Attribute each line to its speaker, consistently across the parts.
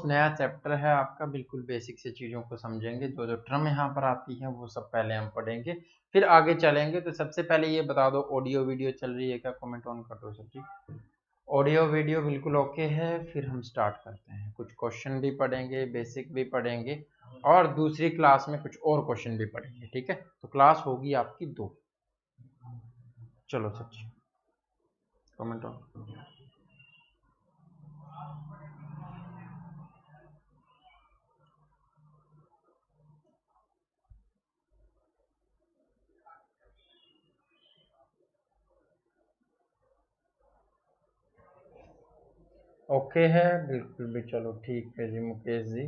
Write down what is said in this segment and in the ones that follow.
Speaker 1: नया चैप्टर है आपका, बिल्कुल बेसिक से चीज़ों को समझेंगे। जो जो टर्म यहाँ पर आती है वो सब पहले हम पढ़ेंगे, फिर आगे चलेंगे। तो सबसे पहले ये बता दो, ऑडियो वीडियो चल रही है क्या? कमेंट ऑन कर दो सर जी। ऑडियो वीडियो बिल्कुल ओके है। फिर हम स्टार्ट करते हैं। कुछ क्वेश्चन भी पढ़ेंगे, बेसिक भी पढ़ेंगे, और दूसरी क्लास में कुछ और क्वेश्चन भी पढ़ेंगे। ठीक है, तो क्लास होगी आपकी 2। चलो sir ji, comment on. Okay है बिल्कुल भी। चलो ठीक है जी Mukesh ji.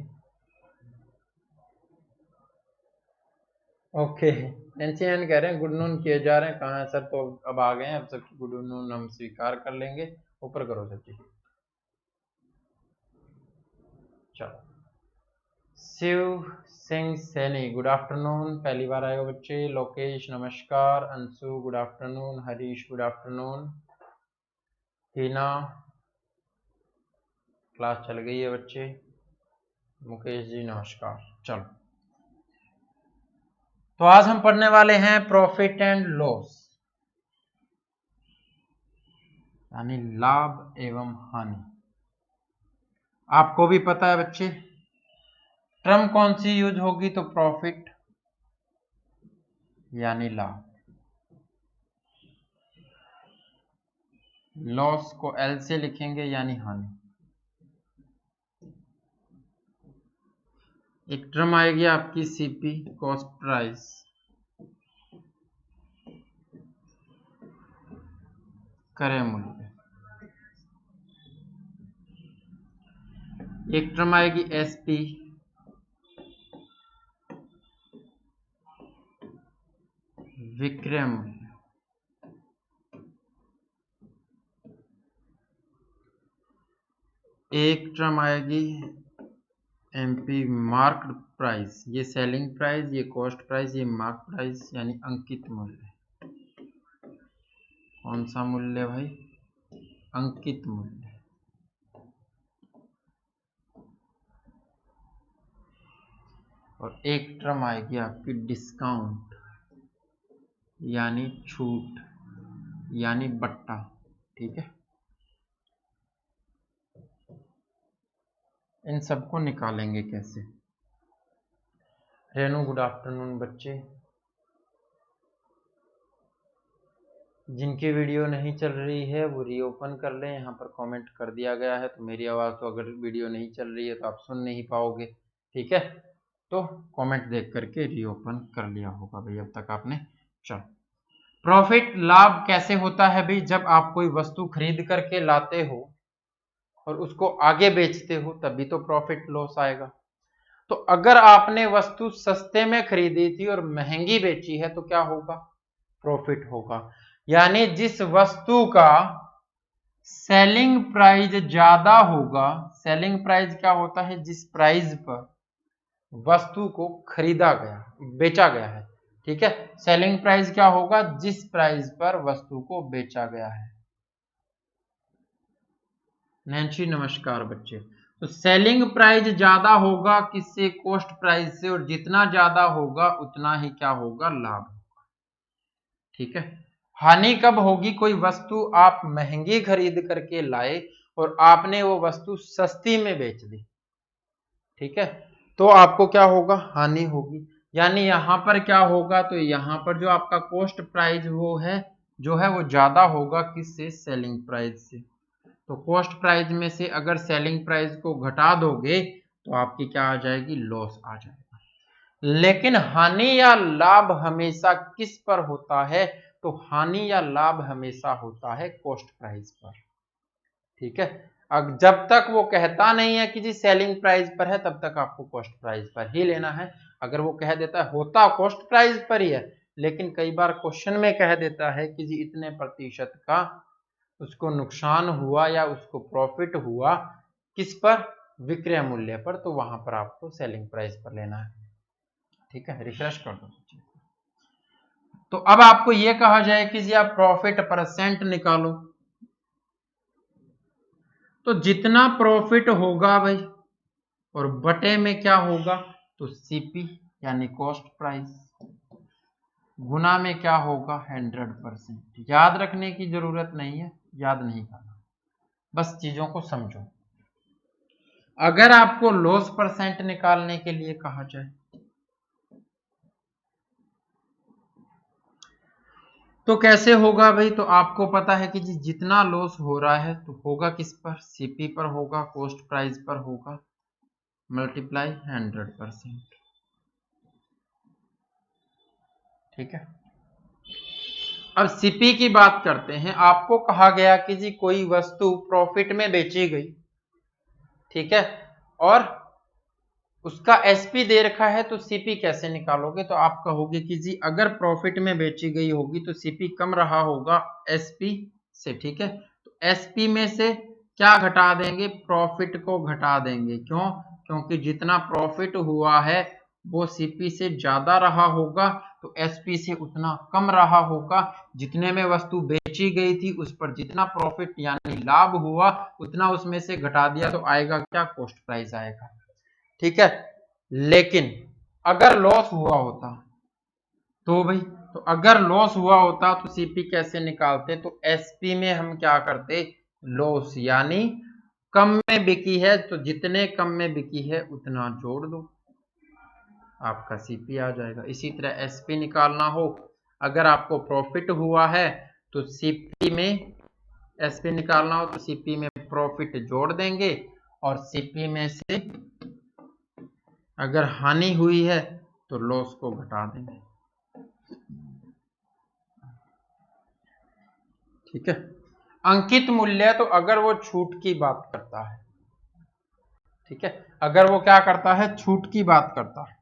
Speaker 1: Okay, Nancy N कह रहे हैं गुड नून किए जा रहे हैं। कहाँ है सर? तो अब आ गए हैं, अब सबकी गुड नून हम स्वीकार कर लेंगे। ऊपर करो सर जी। चलो, शिव सिंह सैनी गुड आफ्टरनून, पहली बार आए हो बच्चे। लोकेश नमस्कार। Anshu good afternoon. Harish good afternoon. Tina, class चल गई है बच्चे। मुकेश जी नमस्कार। चलो, तो आज हम पढ़ने वाले हैं प्रॉफिट एंड लॉस, यानी लाभ एवं हानि। आपको भी पता है बच्चे, टर्म कौन सी यूज होगी? तो प्रॉफिट यानी लाभ, लॉस को एल से लिखेंगे यानी हानि। एक टर्म आएगी आपकी सीपी, कॉस्ट प्राइस, क्रय मूल्य। एक टर्म आएगी एसपी, विक्रय मूल्य। एक टर्म आएगी एमपी, मार्क्ड प्राइस। ये सेलिंग प्राइस, ये कॉस्ट प्राइस, ये मार्क प्राइस यानी अंकित मूल्य। कौन सा मूल्य भाई? अंकित मूल्य। और एक टर्म आएगी आपकी डिस्काउंट, यानी छूट, यानी बट्टा। ठीक है, इन सबको निकालेंगे कैसे? रेनू गुड आफ्टरनून बच्चे। जिनकी वीडियो नहीं चल रही है वो रीओपन कर लें, यहाँ पर कमेंट कर दिया गया है। तो मेरी आवाज़ तो अगर वीडियो नहीं चल रही है तो आप सुन नहीं पाओगे। ठीक है, तो कमेंट देख करके रीओपन कर लिया होगा भाई अब तक आपने। चलो, प्रॉफिट लाभ कैसे होता है भाई? जब आप कोई वस्तु खरीद करके लाते हो और उसको आगे बेचते हो तभी तो प्रॉफिट लॉस आएगा। तो अगर आपने वस्तु सस्ते में खरीदी थी और महंगी बेची है तो क्या होगा? प्रॉफिट होगा। यानी जिस वस्तु का सेलिंग प्राइस ज्यादा होगा, सेलिंग प्राइस क्या होता है? जिस प्राइस पर वस्तु को खरीदा गया, बेचा गया है। ठीक है, सेलिंग प्राइस क्या होगा? जिस प्राइस पर वस्तु को बेचा गया है। नैन्सी नमस्कार बच्चे। तो सेलिंग प्राइस ज्यादा होगा किससे? कॉस्ट प्राइस से। और जितना ज्यादा होगा उतना ही क्या होगा? लाभ होगा। ठीक है, हानि कब होगी? कोई वस्तु आप महंगी खरीद करके लाए और आपने वो वस्तु सस्ती में बेच दी। ठीक है, तो आपको क्या होगा? हानि होगी। यानी यहां पर क्या होगा? तो यहां पर जो आपका कॉस्ट प्राइस वो है, जो है वो ज्यादा होगा किससे? सेलिंग प्राइस से। तो कॉस्ट प्राइस में से अगर सेलिंग प्राइस को घटा दोगे तो आपकी क्या आ जाएगी? लॉस आ जाएगा। लेकिन हानि या लाभ हमेशा किस पर होता है? तो हानि या लाभ हमेशा होता है कॉस्ट प्राइस पर। ठीक है, अब जब तक वो कहता नहीं है कि जी सेलिंग प्राइस पर है तब तक आपको कॉस्ट प्राइस पर ही लेना है। अगर वो कह देता है होता कॉस्ट प्राइस पर ही है, लेकिन कई बार क्वेश्चन में कह देता है कि जी इतने प्रतिशत का उसको नुकसान हुआ या उसको प्रॉफिट हुआ, किस पर? विक्रय मूल्य पर, तो वहां पर आपको सेलिंग प्राइस पर लेना है। ठीक है, रिफ्रेश कर दो। तो अब आपको यह कहा जाए कि जी आप प्रॉफिट परसेंट निकालो, तो जितना प्रॉफिट होगा भाई और बटे में क्या होगा, तो सीपी यानी कॉस्ट प्राइस, गुना में क्या होगा 100%। याद रखने की जरूरत नहीं है, याद नहीं करना, बस चीजों को समझो। अगर आपको लॉस परसेंट निकालने के लिए कहा जाए तो कैसे होगा भाई, तो आपको पता है कि जितना लॉस हो रहा है तो होगा किस पर, सीपी पर होगा, कॉस्ट प्राइस पर होगा, मल्टीप्लाई 100%। ठीक है, अब सीपी की बात करते हैं। आपको कहा गया कि जी कोई वस्तु प्रॉफिट में बेची गई, ठीक है, और उसका एसपी दे रखा है, तो सीपी कैसे निकालोगे, तो आप कहोगे कि जी अगर प्रॉफिट में बेची गई होगी तो सीपी कम रहा होगा एसपी से। ठीक है, तो एसपी में से क्या घटा देंगे, प्रॉफिट को घटा देंगे। क्यों, क्योंकि जितना प्रॉफिट हुआ है वो सीपी से ज्यादा रहा होगा, तो एसपी से उतना कम रहा होगा। जितने में वस्तु बेची गई थी उस पर जितना प्रॉफिट यानी लाभ हुआ उतना उसमें से घटा दिया, तो आएगा क्या, कॉस्ट प्राइस आएगा। ठीक है, लेकिन अगर लॉस हुआ होता तो भाई, तो अगर लॉस हुआ होता तो सीपी कैसे निकालते, तो एसपी में हम क्या करते, लॉस यानी कम में बिकी है तो जितने कम में बिकी है उतना जोड़ दो, आपका सीपी आ जाएगा। इसी तरह एसपी निकालना हो, अगर आपको प्रॉफिट हुआ है तो सीपी में, एसपी निकालना हो तो सीपी में प्रॉफिट जोड़ देंगे और सीपी में से अगर हानि हुई है तो लॉस को घटा देंगे। ठीक है, अंकित मूल्य, तो अगर वो छूट की बात करता है, ठीक है, अगर वो क्या करता है, छूट की बात करता है,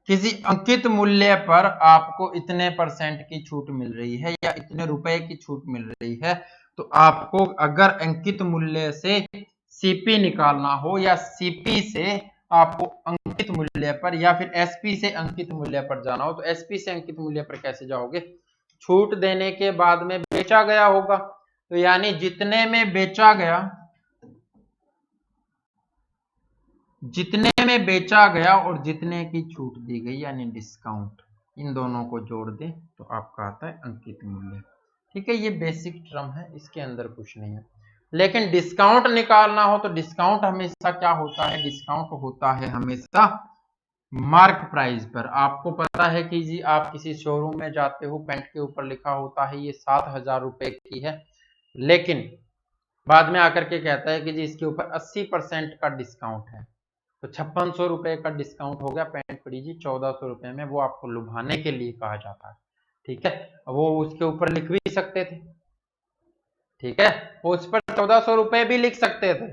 Speaker 1: किसी अंकित मूल्य पर आपको इतने परसेंट की छूट मिल रही है या इतने रुपए की छूट मिल रही है, तो आपको अगर अंकित मूल्य से सीपी निकालना हो या सीपी से आपको अंकित मूल्य पर या फिर एसपी से अंकित मूल्य पर जाना हो, तो एसपी से अंकित मूल्य पर कैसे जाओगे, छूट देने के बाद में बेचा गया होगा, तो यानी जितने में बेचा गया, जितने में बेचा गया और जितने की छूट दी गई यानी डिस्काउंट, इन दोनों को जोड़ दें तो आपका आता है अंकित मूल्य। ठीक है, ये बेसिक टर्म है, इसके अंदर कुछ नहीं है। लेकिन डिस्काउंट निकालना हो तो डिस्काउंट हमेशा क्या होता है, डिस्काउंट होता है हमेशा मार्क प्राइस पर। आपको पता है कि जी आप किसी शोरूम में जाते हो, पैंट के ऊपर लिखा होता है ये 7,000 रुपए की है, लेकिन बाद में आकर के कहता है कि जी इसके ऊपर 80% का डिस्काउंट है, तो 5600 रुपए का डिस्काउंट हो गया, पैंट पड़ी जी 1400 रुपए में। वो आपको लुभाने के लिए कहा जाता है। ठीक है, वो उसके ऊपर लिख भी सकते थे, ठीक है, वो उस पर 1400 रुपए भी लिख सकते थे,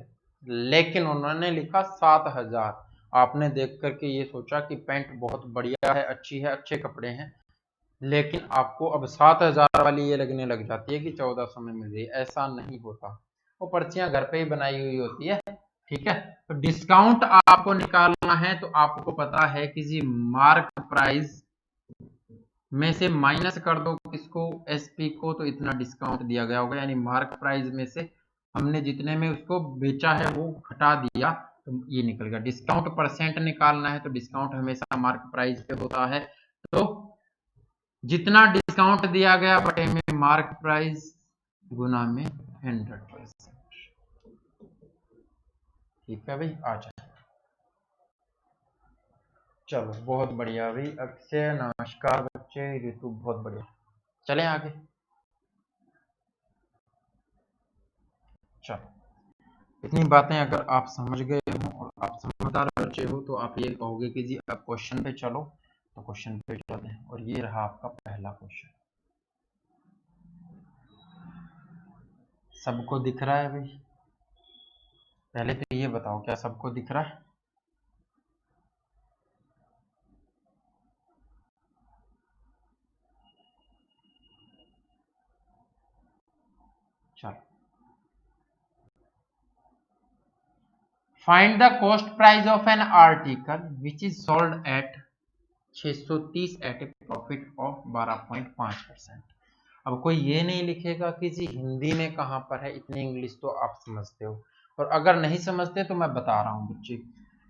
Speaker 1: लेकिन उन्होंने लिखा 7000। आपने देख करके ये सोचा कि पैंट बहुत बढ़िया है, अच्छी है, अच्छे कपड़े हैं, लेकिन आपको अब 7000 वाली ये लगने लग जाती है कि 1400 में मिल रही है। ऐसा नहीं होता, वो पर्चियां घर पे ही बनाई हुई होती है। ठीक है, तो डिस्काउंट आपको निकालना है तो आपको पता है कि जी मार्क प्राइस में से माइनस कर दो किसको, एसपी को, तो इतना डिस्काउंट दिया गया होगा, यानी मार्क प्राइस में से हमने जितने में उसको बेचा है वो घटा दिया, तो ये निकल गया। डिस्काउंट परसेंट निकालना है तो डिस्काउंट हमेशा मार्क प्राइस पे होता है, तो जितना डिस्काउंट दिया गया बटे में मार्क प्राइस गुना में 100%। ठीक है भाई, आ जाए। चलो बहुत बढ़िया भाई, अक्षय नमस्कार बच्चे, ऋतु बहुत बढ़िया। चलें आगे, चलो इतनी बातें अगर आप समझ गए हो और आप समझदार बच्चे हो तो आप ये कहोगे कि जी अब क्वेश्चन पे चलो, तो क्वेश्चन पे चलते हैं। और ये रहा आपका पहला क्वेश्चन। सबको दिख रहा है भाई, पहले तो ये बताओ क्या सबको दिख रहा है। चलो, find the cost price of an article which is sold at 630 at a profit of 12.5%। अब कोई ये नहीं लिखेगा कि जी हिंदी में कहां पर है, इतनी इंग्लिश तो आप समझते हो। और अगर नहीं समझते तो मैं बता रहा हूं बच्चे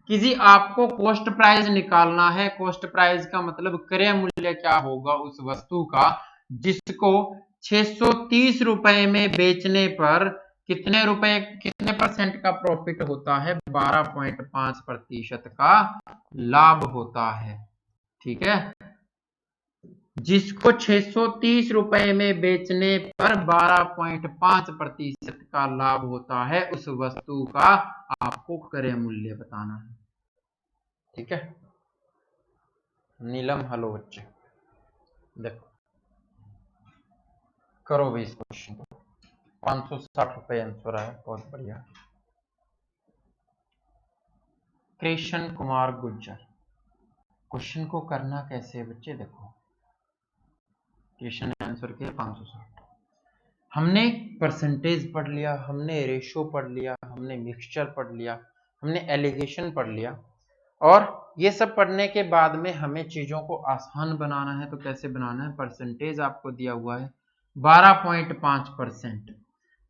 Speaker 1: कि जी आपको कॉस्ट प्राइस निकालना है। कॉस्ट प्राइस का मतलब क्रय मूल्य क्या होगा उस वस्तु का जिसको 630 रुपए में बेचने पर कितने परसेंट का प्रॉफिट होता है? 12.5% का लाभ होता है। ठीक है, जिसको 630 रुपए में बेचने पर 12.5% का लाभ होता है, उस वस्तु का आपको क्रय मूल्य बताना है। ठीक है, नीलम हेलो बच्चे, देखो करो भी इस क्वेश्चन को। 560 रुपए आंसर है, बहुत बढ़िया। कृष्ण कुमार गुज्जर, क्वेश्चन को करना कैसे है बच्चे? देखो कृष्ण ने आंसर किया 560। हमने परसेंटेज पढ़ लिया, हमने रेशो पढ़ लिया, हमने मिक्सचर पढ़ लिया, हमने एलिगेशन पढ़ लिया, और ये सब पढ़ने के बाद में हमें चीजों को आसान बनाना है। तो कैसे बनाना है? परसेंटेज आपको दिया हुआ है 12.5%।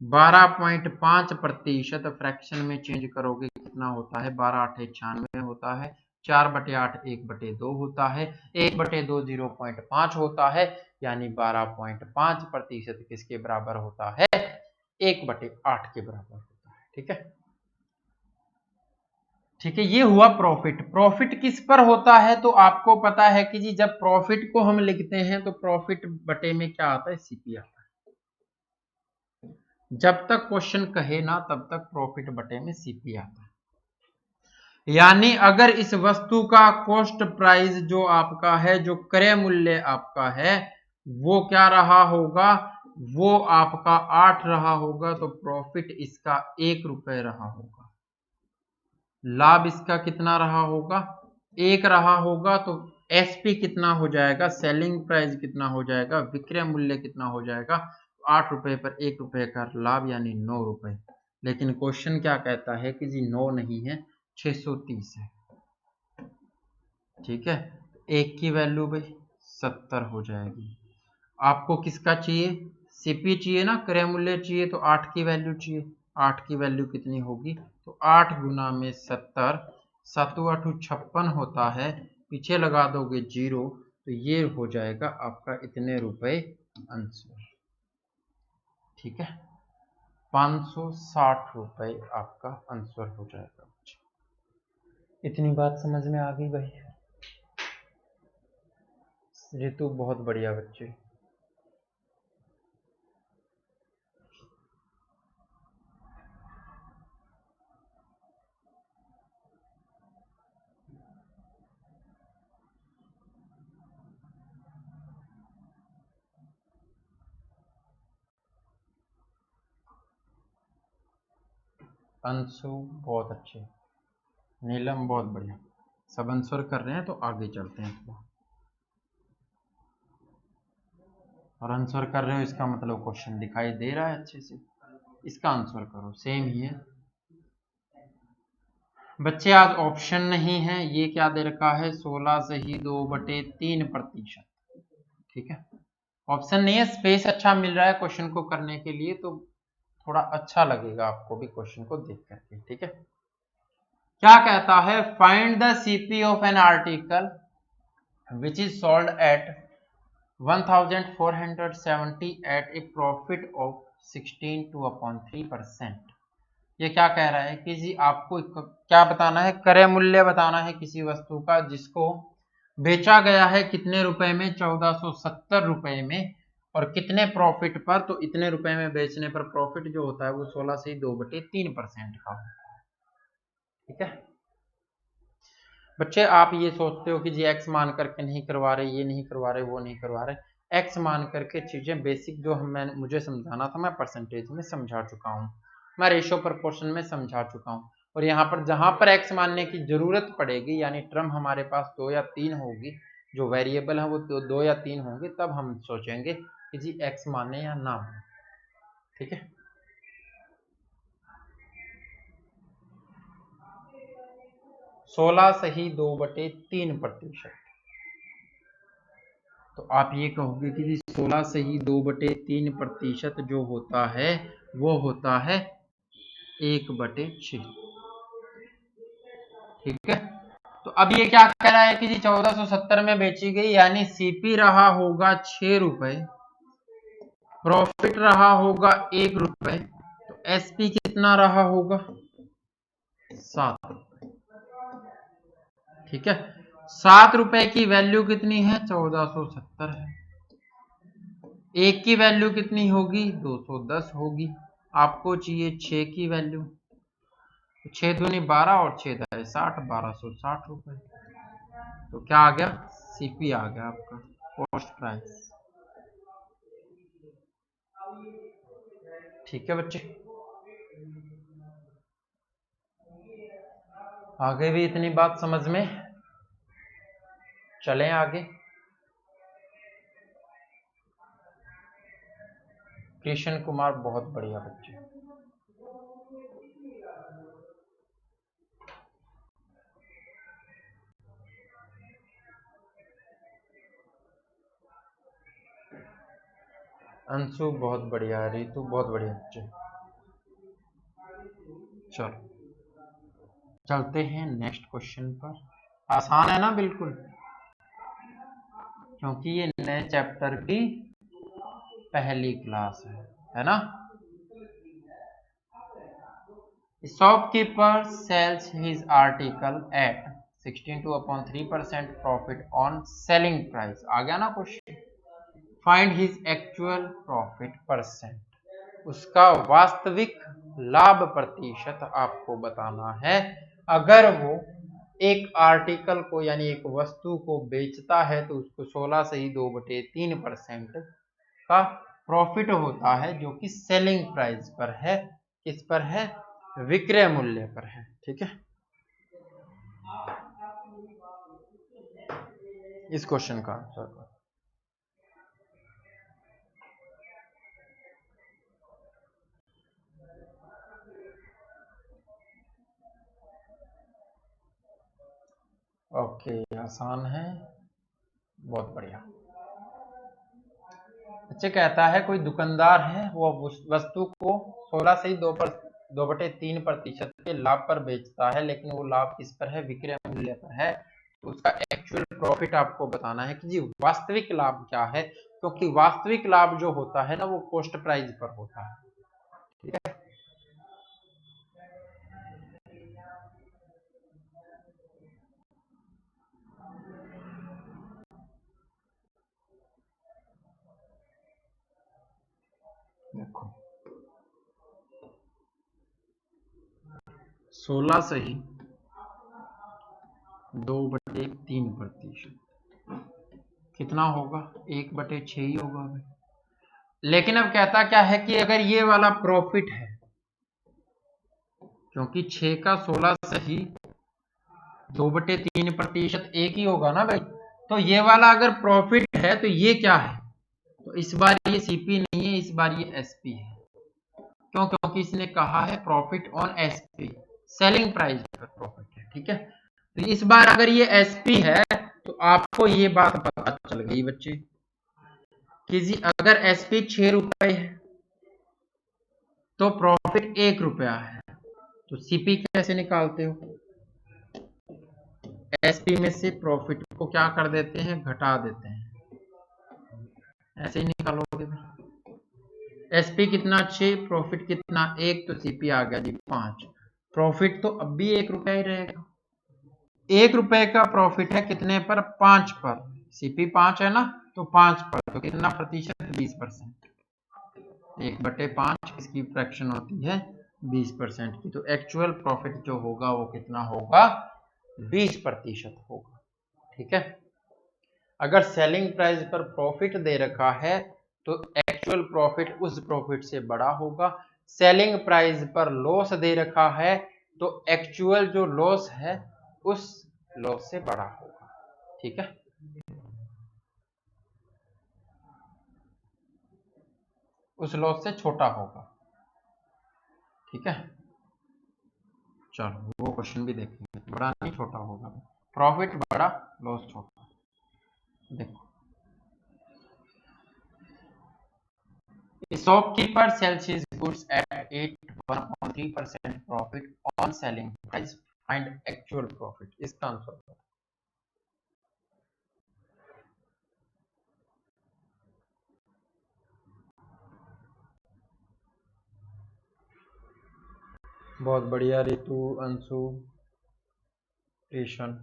Speaker 1: 12.5% फ्रैक्शन में चेंज करोगे कितना होता है? 12×8 = 96 होता है। 4/8 1/2 होता है। 1/2 0.5 होता है, यानी 12.5% किसके बराबर होता है? 1/8 के बराबर होता है। ठीक है, ठीक है, ये हुआ प्रॉफिट। प्रॉफिट किस पर होता है? तो आपको पता है कि जी जब प्रॉफिट को हम लिखते हैं तो प्रॉफिट बटे में क्या आता है? सीपी आता है। जब तक क्वेश्चन कहे ना तब तक प्रॉफिट बटे में सीपी आता है। यानी अगर इस वस्तु का कॉस्ट प्राइस जो आपका है, जो क्रय मूल्य आपका है, वो क्या रहा होगा? वो आपका 8 रहा होगा, तो प्रॉफिट इसका 1 रुपए रहा होगा। लाभ इसका कितना रहा होगा? 1 रहा होगा। तो एसपी कितना हो जाएगा? सेलिंग प्राइस कितना हो जाएगा? विक्रय मूल्य कितना हो जाएगा? 8 रुपए पर 1 रुपए का लाभ, यानी 9 रुपए। लेकिन क्वेश्चन क्या कहता है कि जी 9 नहीं है, 630 है। ठीक है, 1 की वैल्यू भाई 70 हो जाएगी। आपको किसका चाहिए? सीपी चाहिए ना, क्रय मूल्य चाहिए, तो 8 की वैल्यू चाहिए। 8 की वैल्यू कितनी होगी? तो 8 गुना में 70, 7×8 56 होता है। पीछे लगा दोगे 0, तो ये हो जाएगा आपका इतने रुपए आंसर। ठीक है, 560 रुपए आपका आंसर हो जाएगा। इतनी बात समझ में आ गई भाई? रितु बहुत बढ़िया बच्चे। अंशु बहुत अच्छे, नीलम बहुत बढ़िया। सब आंसर कर रहे हैं, तो आगे चलते हैं थोड़ा। और आंसर कर रहे हो इसका मतलब क्वेश्चन दिखाई दे रहा है अच्छे से। इसका आंसर करो, सेम ही है बच्चे। आज ऑप्शन नहीं है, ये क्या दे रखा है? 16 से ही 2/3%। ठीक है, ऑप्शन नहीं है, स्पेस अच्छा मिल रहा है क्वेश्चन को करने के लिए, तो थोड़ा अच्छा लगेगा आपको भी क्वेश्चन को देख करके। ठीक है, क्या कहता है? Find the CP of an article which is sold at 1470 at a profit of 16.3%। ये क्या कह रहा है कि जी आपको क्या बताना है? क्रय मूल्य बताना है किसी वस्तु का जिसको बेचा गया है कितने रुपए में? 1470 रुपए में। और कितने प्रॉफिट पर? तो इतने रुपए में बेचने पर प्रॉफिट जो होता है वो 16 से 2/3% का होता है। ठीक है बच्चे, आप ये सोचते हो कि जी एक्स मान करके नहीं करवा रहे, ये नहीं करवा रहे, वो नहीं करवा रहे। एक्स मान करके चीजें बेसिक जो मुझे समझाना था, मैं परसेंटेज में समझा चुका हूँ, मैं रेशो प्रोपोर्शन में समझा चुका हूँ। और यहाँ पर जहां पर एक्स मानने की जरूरत पड़ेगी, यानी टर्म हमारे पास 2 या 3 होगी, जो वेरिएबल है वो 2 या 3 होंगे, तब हम सोचेंगे कि जी एक्स माने या ना माने। ठीक है, सोलह से ही 2/3%। तो आप ये कहोगे कि जी 16 से ही 2/3% जो होता है वो होता है 1/6। ठीक है, तो अब ये क्या कह रहा है कि जी 1470 में बेची गई, यानी सीपी रहा होगा 6 रुपए, प्रॉफिट रहा होगा 1 रुपए, तो एसपी कितना रहा होगा? 7 रुपए। ठीक है, 7 रुपए की वैल्यू कितनी है? 1470 है। एक की वैल्यू कितनी होगी? 210 होगी। आपको चाहिए 6 की वैल्यू, 6 दूनी 12 और 6 दाए 60, 1260 रुपए। तो क्या आ गया? सीपी आ गया आपका, कॉस्ट प्राइस। ठीक है बच्चे, आगे भी इतनी बात समझ में? चलें आगे। कृष्ण कुमार, बहुत बढ़िया बच्चे। अंशु बहुत बढ़िया, रितु बहुत बढ़िया बच्चे। चलो चलते हैं नेक्स्ट क्वेश्चन पर। आसान है ना बिल्कुल, क्योंकि ये नए चैप्टर की पहली क्लास है ना। Shopkeeper sells his article at 62/3% profit on selling price. आ गया ना question. Find his actual profit percent, उसका वास्तविक लाभ प्रतिशत आपको बताना है। अगर वो एक आर्टिकल को यानी एक वस्तु को बेचता है तो उसको 16 से ही 2/3% का प्रॉफिट होता है, जो कि सेलिंग प्राइस पर है। किस पर है? विक्रय मूल्य पर है। ठीक है, इस क्वेश्चन का आंसर करो। ओके, आसान है, बहुत बढ़िया। बच्चे कहता है कोई दुकानदार है, वो वस्तु को 16 से ही 2/3% के लाभ पर बेचता है, लेकिन वो लाभ किस पर है? विक्रय मूल्य पर है। तो उसका एक्चुअल प्रॉफिट आपको बताना है कि जी वास्तविक लाभ क्या है, क्योंकि वास्तविक लाभ जो होता है ना वो कॉस्ट प्राइस पर होता है। ठीक है, देखो 16 से ही 2/3% कितना होगा? 1/6 ही होगा। लेकिन अब कहता क्या है कि अगर ये वाला प्रॉफिट है, क्योंकि 6 का 16 से ही 2/3% एक ही होगा ना भाई, तो ये वाला अगर प्रॉफिट है तो ये क्या है? तो इस बार ये सीपी नहीं है, इस बार ये एसपी है। क्यों? क्योंकि इसने कहा है profit on SP, selling price पर प्रॉफिट है। ठीक है, तो इस बार अगर ये एसपी है तो आपको ये बात पता चल गई बच्चे कि जी अगर एसपी 6 रुपए है तो प्रॉफिट 1 रुपया है, तो सीपी कैसे निकालते हो? एसपी में से प्रॉफिट को क्या कर देते हैं? घटा देते हैं। ऐसे ही निकालोगे। एसपी कितना? 6, प्रॉफिट कितना? 1, तो सीपी आ गया जी 5। प्रॉफिट तो अब भी 1 रुपया ही रहेगा। 1 रुपए का प्रॉफिट है कितने पर? 5 पर। सीपी 5 है ना, तो 5 पर तो कितना प्रतिशत? 20%। 1/5 इसकी फ्रैक्शन होती है 20% की, तो एक्चुअल प्रॉफिट जो होगा वो कितना होगा? 20% होगा। ठीक है, अगर सेलिंग प्राइस पर प्रॉफिट दे रखा है तो एक्चुअल प्रॉफिट उस प्रॉफिट से बड़ा होगा। सेलिंग प्राइस पर लॉस दे रखा है तो एक्चुअल जो लॉस है उस लॉस से बड़ा होगा। ठीक है, उस लॉस से छोटा होगा। ठीक है, चलो वो क्वेश्चन भी देखेंगे। बड़ा नहीं, छोटा होगा। प्रॉफिट बड़ा, लॉस छोटा। देखो, shopkeeper sells his goods at 81.3% profit on selling price, find actual profit. इसका आंसर बहुत बढ़िया रितु, अंशु, ईशन,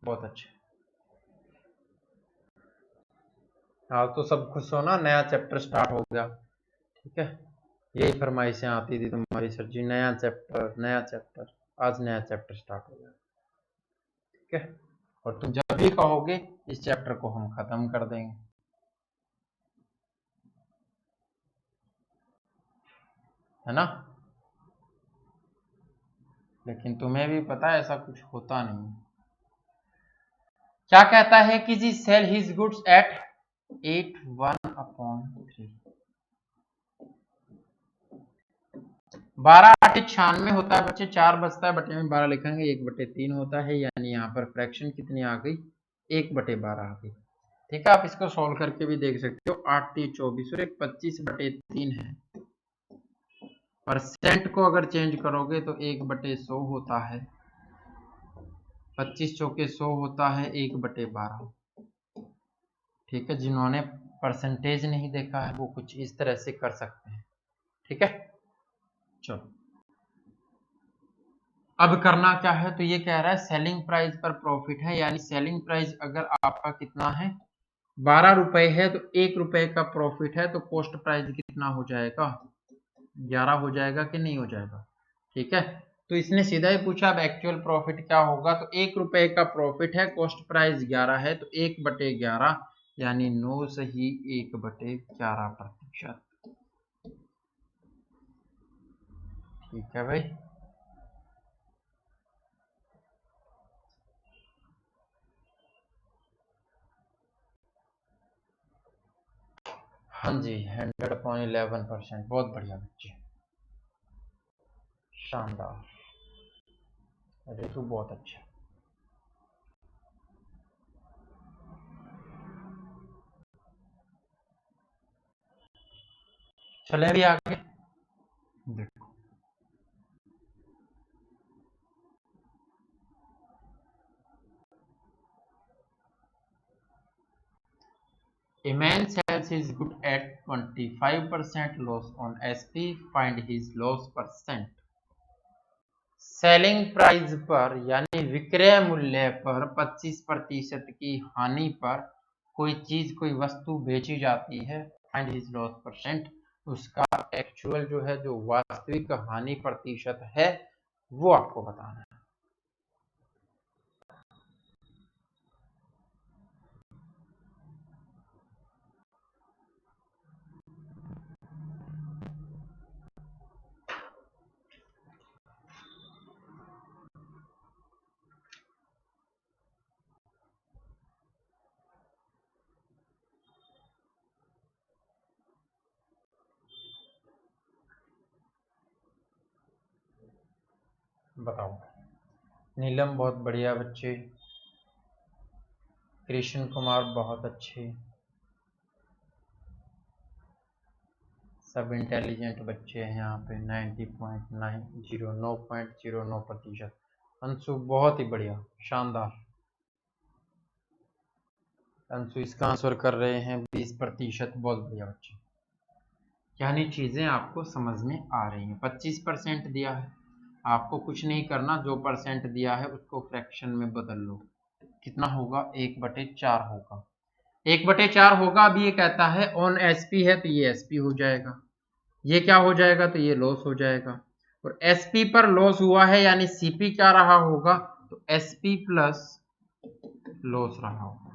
Speaker 1: बहुत अच्छे। हाँ तो सब खुश हो ना, नया चैप्टर स्टार्ट हो गया। ठीक है, यही फरमाइशें आती थी तुम्हारी सर जी, नया चैप्टर नया चैप्टर। आज नया चैप्टर स्टार्ट हो गया। ठीक है, और तुम जब भी कहोगे इस चैप्टर को हम खत्म कर देंगे। है ना, लेकिन तुम्हें भी पता है ऐसा कुछ होता नहीं। क्या कहता है कि जी सेल हिज गुड्स एट 81/3। 12 8 96 होता है बच्चे, 4 बचता है, बटे में 12 लिखेंगे, 1/3 होता है, यानी यहाँ पर फ्रैक्शन कितनी आ गई, 1/12 आ गई। ठीक है, आप इसको सॉल्व करके भी देख सकते हो। 8 3 24 और 25/3 है। परसेंट को अगर चेंज करोगे तो 1/100 होता है, 25 चौके 100 होता है, 1/12। ठीक है, जिन्होंने परसेंटेज नहीं देखा है वो कुछ इस तरह से कर सकते हैं। ठीक है, चलो अब करना क्या है, तो ये कह रहा है सेलिंग प्राइस पर प्रॉफिट है, यानी सेलिंग प्राइस अगर आपका कितना है 12 रुपए है तो 1 रुपए का प्रॉफिट है, तो कॉस्ट प्राइस कितना हो जाएगा, 11 हो जाएगा कि नहीं हो जाएगा। ठीक है, तो इसने सीधा ही पूछा अब एक्चुअल प्रॉफिट क्या होगा, तो 1 रुपए का प्रॉफिट है, कॉस्ट प्राइस 11 है, तो 1/11 यानी 9 सही 1/11%। ठीक है भाई, हाँ जी 100/11%, बहुत बढ़िया बच्चे, शानदार, रितु बहुत अच्छा। चले भी आगे, देखो a man sells his good at 25% loss on SP, find his loss percent। Selling price पर यानी विक्रय मूल्य पर 25% की हानि पर कोई चीज कोई वस्तु बेची जाती है, फाइंड हिज लॉस परसेंट, उसका एक्चुअल जो है जो वास्तविक हानि प्रतिशत है वो आपको बताना है। बताओ, नीलम बहुत बढ़िया बच्चे, कृष्ण कुमार बहुत अच्छे, सब इंटेलिजेंट बच्चे हैं यहाँ पे, 90.909%। अंशु बहुत ही बढ़िया, शानदार, अंशु इसका आंसर कर रहे हैं 20%, बहुत बढ़िया बच्चे, यानी चीजें आपको समझ में आ रही हैं। 25% दिया है, आपको कुछ नहीं करना, जो परसेंट दिया है उसको फ्रैक्शन में बदल लो, कितना होगा 1/4 होगा, 1/4 होगा। अब ये कहता है ऑन एसपी है तो ये एसपी हो जाएगा, ये क्या हो जाएगा, तो ये लॉस हो जाएगा, और एसपी पर लॉस हुआ है यानी सीपी क्या रहा होगा, तो एसपी प्लस लॉस रहा होगा।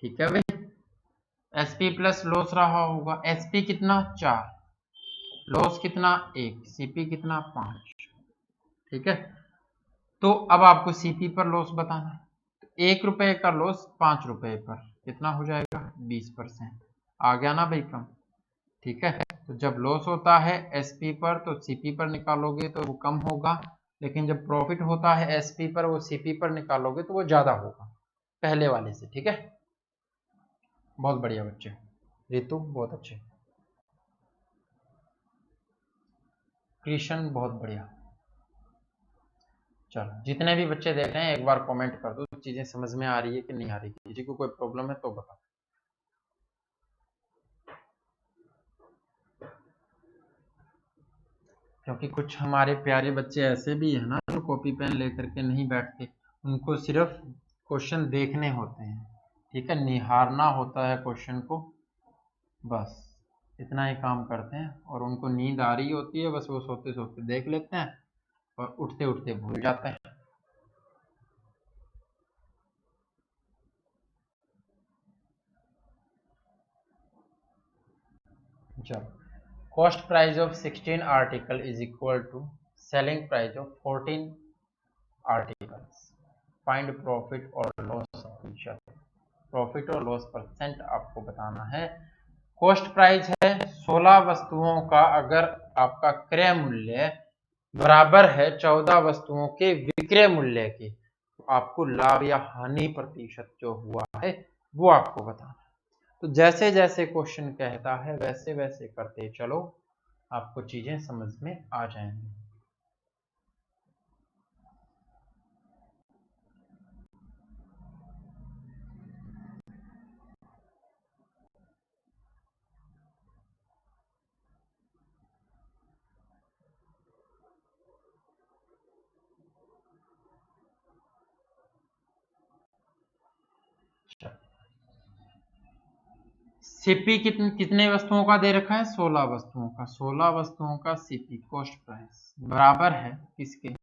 Speaker 1: ठीक है भाई, एसपी प्लस लॉस रहा होगा, एसपी कितना 4, लॉस कितना 1, सीपी कितना 5। ठीक है, तो अब आपको सीपी पर लॉस बताना है, तो 1 रुपए का लॉस 5 रुपए पर कितना हो जाएगा 20%, आ गया ना भाई कम। ठीक है, तो जब लॉस होता है एसपी पर तो सीपी पर निकालोगे तो वो कम होगा, लेकिन जब प्रॉफिट होता है एसपी पर वो सीपी पर निकालोगे तो वो ज्यादा होगा पहले वाले से। ठीक है, बहुत बढ़िया बच्चे, रितु बहुत अच्छे। कृष्ण बहुत बढ़िया। चलो जितने भी बच्चे देख रहे हैं एक बार कमेंट कर दो, चीजें समझ में आ रही है कि नहीं आ रही, किसी को कोई प्रॉब्लम है तो बता। क्योंकि कुछ हमारे प्यारे बच्चे ऐसे भी है ना जो कॉपी पेन लेकर के नहीं बैठते, उनको सिर्फ क्वेश्चन देखने होते हैं, ठीक है, निहारना होता है क्वेश्चन को, बस इतना ही काम करते हैं। और उनको नींद आ रही होती है, बस वो सोते सोते देख लेते हैं और उठते उठते भूल जाते हैं। चलो, cost price of 16 article is equal to selling price of 14 articles, find profit और लॉस प्रतिशत। प्रॉफिट और लॉस परसेंट आपको बताना है। कॉस्ट प्राइस है 16 वस्तुओं का, अगर आपका क्रय मूल्य बराबर है 14 वस्तुओं के विक्रय मूल्य के, तो आपको लाभ या हानि प्रतिशत जो हुआ है वो आपको बताना है। तो जैसे जैसे क्वेश्चन कहता है वैसे वैसे करते चलो, आपको चीजें समझ में आ जाएंगी। सीपी कितने वस्तुओं का दे रखा है? 16 वस्तुओं का। 16 वस्तुओं का सीपी कॉस्ट प्राइस बराबर है किसके?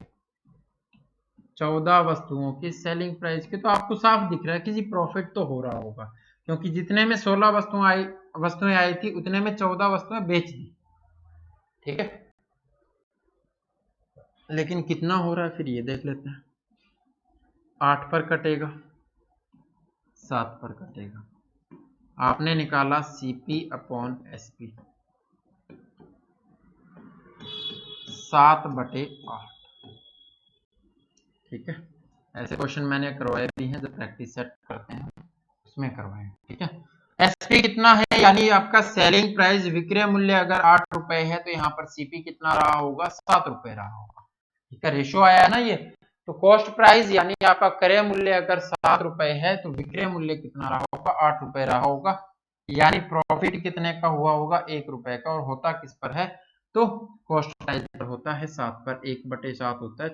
Speaker 1: 14 वस्तुओं की सेलिंग प्राइस के। तो आपको साफ दिख रहा है कि जी प्रॉफिट तो हो रहा होगा, क्योंकि जितने में 16 वस्तुएं आई थी उतने में 14 वस्तुएं बेच दी, ठीक है। लेकिन कितना हो रहा है फिर ये देख लेते हैं। 8 पर कटेगा, 7 पर कटेगा, आपने निकाला सीपी अपॉन एसपी 7/8, ठीक है। ऐसे क्वेश्चन मैंने करवाए भी हैं, जब प्रैक्टिस सेट करते हैं उसमें करवाए, ठीक है। एसपी कितना है, यानी आपका सेलिंग प्राइस विक्रय मूल्य अगर 8 रुपए है तो यहाँ पर सीपी कितना रहा होगा? 7 रुपए रहा होगा, ठीक है। रेशो आया है ना ये। तो कॉस्ट प्राइस यानी आपका क्रय मूल्य अगर 7 रुपए है तो विक्रय मूल्य कितना रहा होगा? 8 रुपए रहा होगा, यानी प्रॉफिट कितने का हुआ होगा? 1 रुपए का। और होता किस पर है? तो कॉस्ट प्राइस पर होता है 7 पर। 1/7 होता है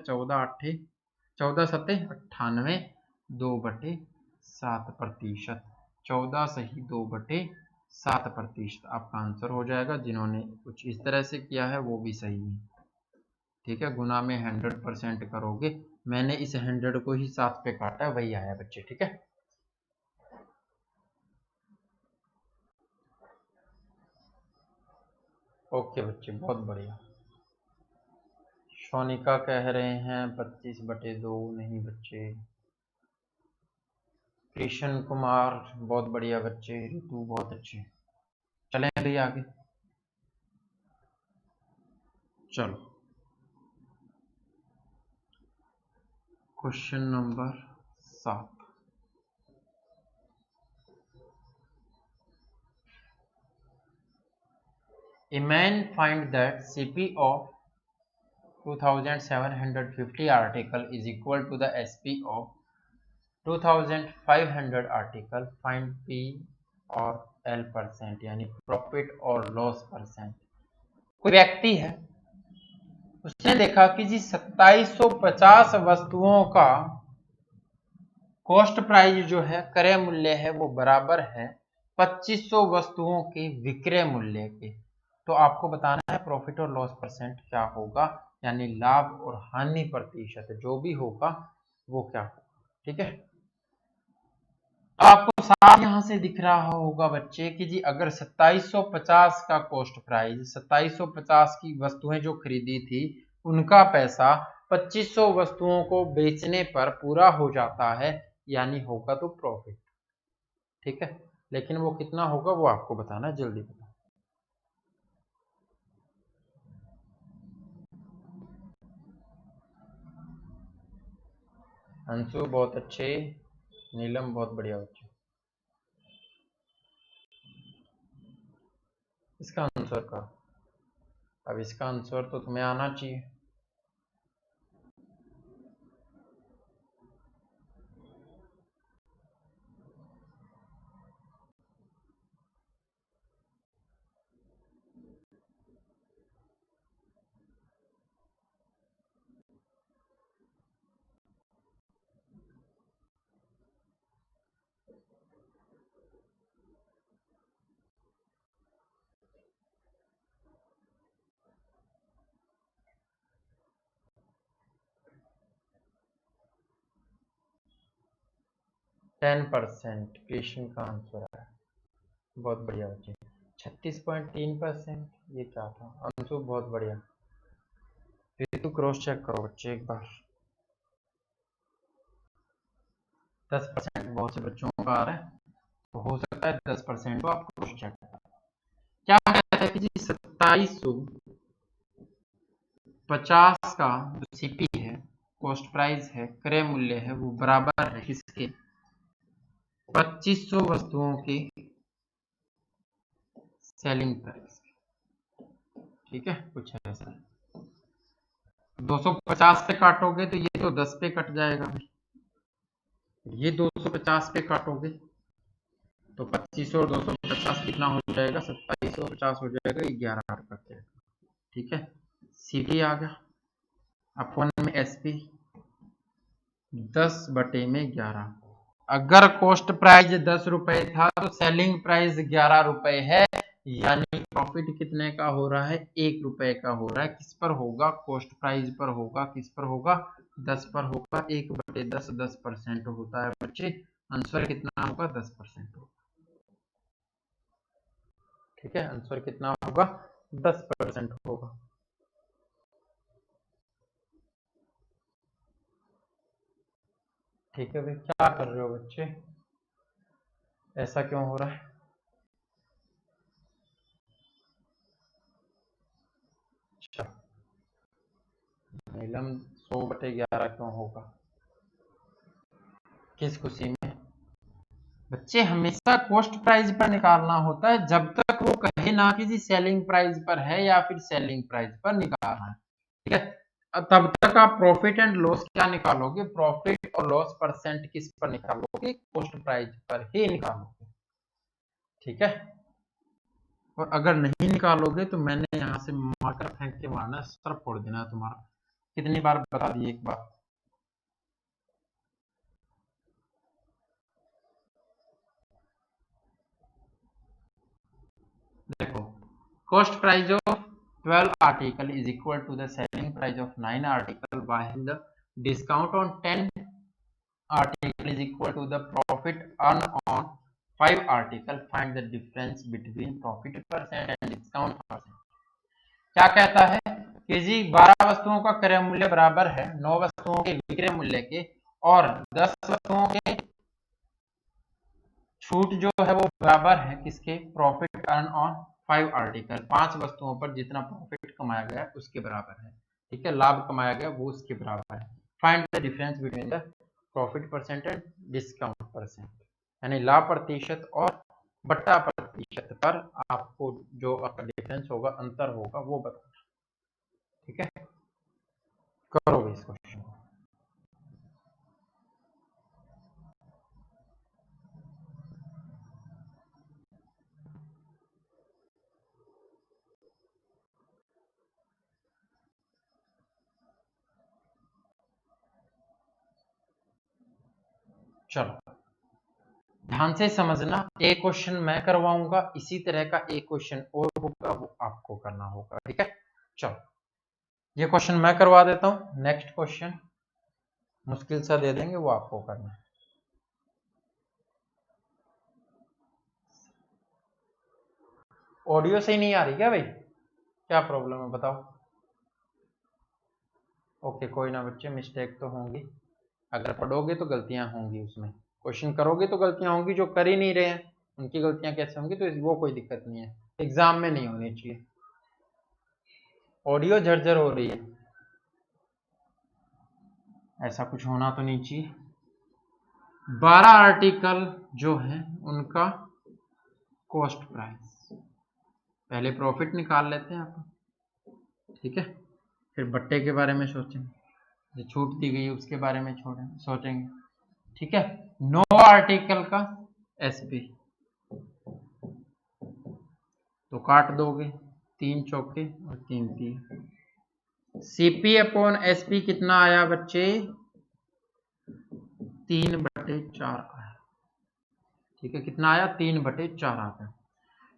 Speaker 1: 14 सत्ते 98, 2/7%। 14 सही 2/7% आपका आंसर हो जाएगा। जिन्होंने कुछ इस तरह से किया है वो भी सही है, ठीक है। गुना में 100% करोगे, मैंने इस 100 को ही 7 पे काटा, वही आया बच्चे, ठीक है। ओके बच्चे, बहुत बढ़िया। सोनिका कह रहे हैं 25/2, नहीं बच्चे। कृष्ण कुमार बहुत बढ़िया बच्चे, ऋतु बहुत अच्छे। चलें अभी आगे, चलो question number 7। A man find that CP of 2750 article is equal to the SP of 2500 article. Find P और L परसेंट, यानी प्रॉफिट और लॉस परसेंट। कोई व्यक्ति है, उसने देखा कि जी 2750 वस्तुओं का कॉस्ट प्राइस जो है, क्रय मूल्य है, वो बराबर है 2500 वस्तुओं के विक्रय मूल्य के। तो आपको बताना है प्रॉफिट और लॉस परसेंट क्या होगा, यानी लाभ और हानि प्रतिशत जो भी होगा वो क्या होगा, ठीक है। आपको साफ यहां से दिख रहा होगा बच्चे कि जी अगर 2750 का कॉस्ट प्राइस, 2750 की वस्तुएं जो खरीदी थी उनका पैसा 2500 वस्तुओं को बेचने पर पूरा हो जाता है, यानी होगा तो प्रॉफिट, ठीक है। लेकिन वो कितना होगा वो आपको बताना है, जल्दी बताओ। अंशु बहुत अच्छे, नीलम बहुत बढ़िया बच्चे। इसका आंसर का अब इसका आंसर तो तुम्हें आना चाहिए। टेन 10% क्वेश्चन का आंसर है। बहुत बढ़िया बच्चे। 36.3%, ये क्या था अंशु? बहुत बढ़िया। ऋतु क्रॉस चेक करो बच्चे एक बार। 10% बहुत से बच्चों का आ रहा है, तो हो सकता है 10% को आप क्रॉस चेक करो। क्या कहता है कि जी 2750 का जो सीपी है, कॉस्ट प्राइस है, क्रय मूल्य है, वो बराबर है किसके? 2500 वस्तुओं के सेलिंग प्राइस। ठीक है, कुछ ऐसा 250 पे काटोगे तो ये तो 10 पे कट जाएगा, ये 250 पे काटोगे तो 2500 और 250 कितना हो जाएगा? 2750 हो जाएगा, 11 कट जाएगा। ठीक है, सीटी आ गया। अपन में एसपी 10/11। अगर कॉस्ट प्राइस 10 रुपए था तो सेलिंग प्राइस 11 रुपए है, यानी प्रॉफिट कितने का हो रहा है? 1 रुपए का हो रहा है। किस पर होगा? कॉस्ट प्राइस पर होगा। किस पर होगा? 10 पर होगा। 1/10 10% होता है बच्चे। आंसर कितना होगा? 10% होगा। ठीक है, आंसर कितना होगा? 10% होगा। ठीक है भाई, क्या कर रहे हो बच्चे? ऐसा क्यों हो रहा है? अच्छा, नीलम 100/11 क्यों होगा? किस खुशी में? बच्चे हमेशा कॉस्ट प्राइस पर निकालना होता है, जब तक वो कहे ना कि जी सेलिंग प्राइस पर है या फिर सेलिंग प्राइस पर निकालना है। ठीक है, तब तक आप प्रॉफिट एंड लॉस क्या निकालोगे? प्रॉफिट और लॉस परसेंट किस पर निकालोगे? कॉस्ट प्राइस पर ही निकालोगे। ठीक है, और अगर नहीं निकालोगे तो मैंने यहाँ से मार्कर फेंक के मारना, सर फोड़ देना तुम्हारा। कितनी बार बता दी एक बार? देखो, cost price of 12 article is equal to the selling price of 9 article, while the discount on 10 article is equal to the profit earned on 5 article. Find the difference between profit percent and discount percent. क्या कहता है कि जी 12 वस्तुओं का क्रय मूल्य बराबर है 9 वस्तुओं के विक्रय मूल्य के, और 10 वस्तुओं के छूट जो है वो बराबर है किसके? Profit earn on 5 article. 5 वस्तुओं पर जितना प्रॉफिट कमाया गया उसके बराबर है। ठीक है, लाभ कमाया गया वो उसके बराबर है। Find the difference between the profit percent and discount percent, यानी लाभ प्रतिशत और बट्टा प्रतिशत पर आपको जो डिफरेंस होगा, अंतर होगा, वो बताना। ठीक है, करो इस क्वेश्चन को। चलो ध्यान से समझना, एक क्वेश्चन मैं करवाऊंगा, इसी तरह का एक क्वेश्चन और होगा, वो आपको करना होगा। ठीक है, चलो ये क्वेश्चन मैं करवा देता हूं, नेक्स्ट क्वेश्चन मुश्किल सा दे देंगे, वो आपको करना है। ऑडियो सही नहीं आ रही क्या भाई? क्या प्रॉब्लम है बताओ? ओके, कोई ना बच्चे, मिस्टेक तो होंगी। अगर पढ़ोगे तो गलतियां होंगी, उसमें क्वेश्चन करोगे तो गलतियां होंगी। जो कर ही नहीं रहे हैं उनकी गलतियां कैसे होंगी? तो वो कोई दिक्कत नहीं है, एग्जाम में नहीं होनी चाहिए। ऑडियो झरझर हो रही है, ऐसा कुछ होना तो नहीं चाहिए। 12 आर्टिकल जो है उनका कॉस्ट प्राइस, पहले प्रॉफिट निकाल लेते हैं अपन। ठीक है, फिर बट्टे के बारे में सोचेंगे, जो छूट दी गई उसके बारे में सोचेंगे। ठीक है, नो आर्टिकल का एसपी तो काट दोगे, 3 चौके और 3 तीन। सीपी अपॉन एसपी कितना आया बच्चे? 3/4 आया। ठीक है, कितना आया? 3/4 आ गया।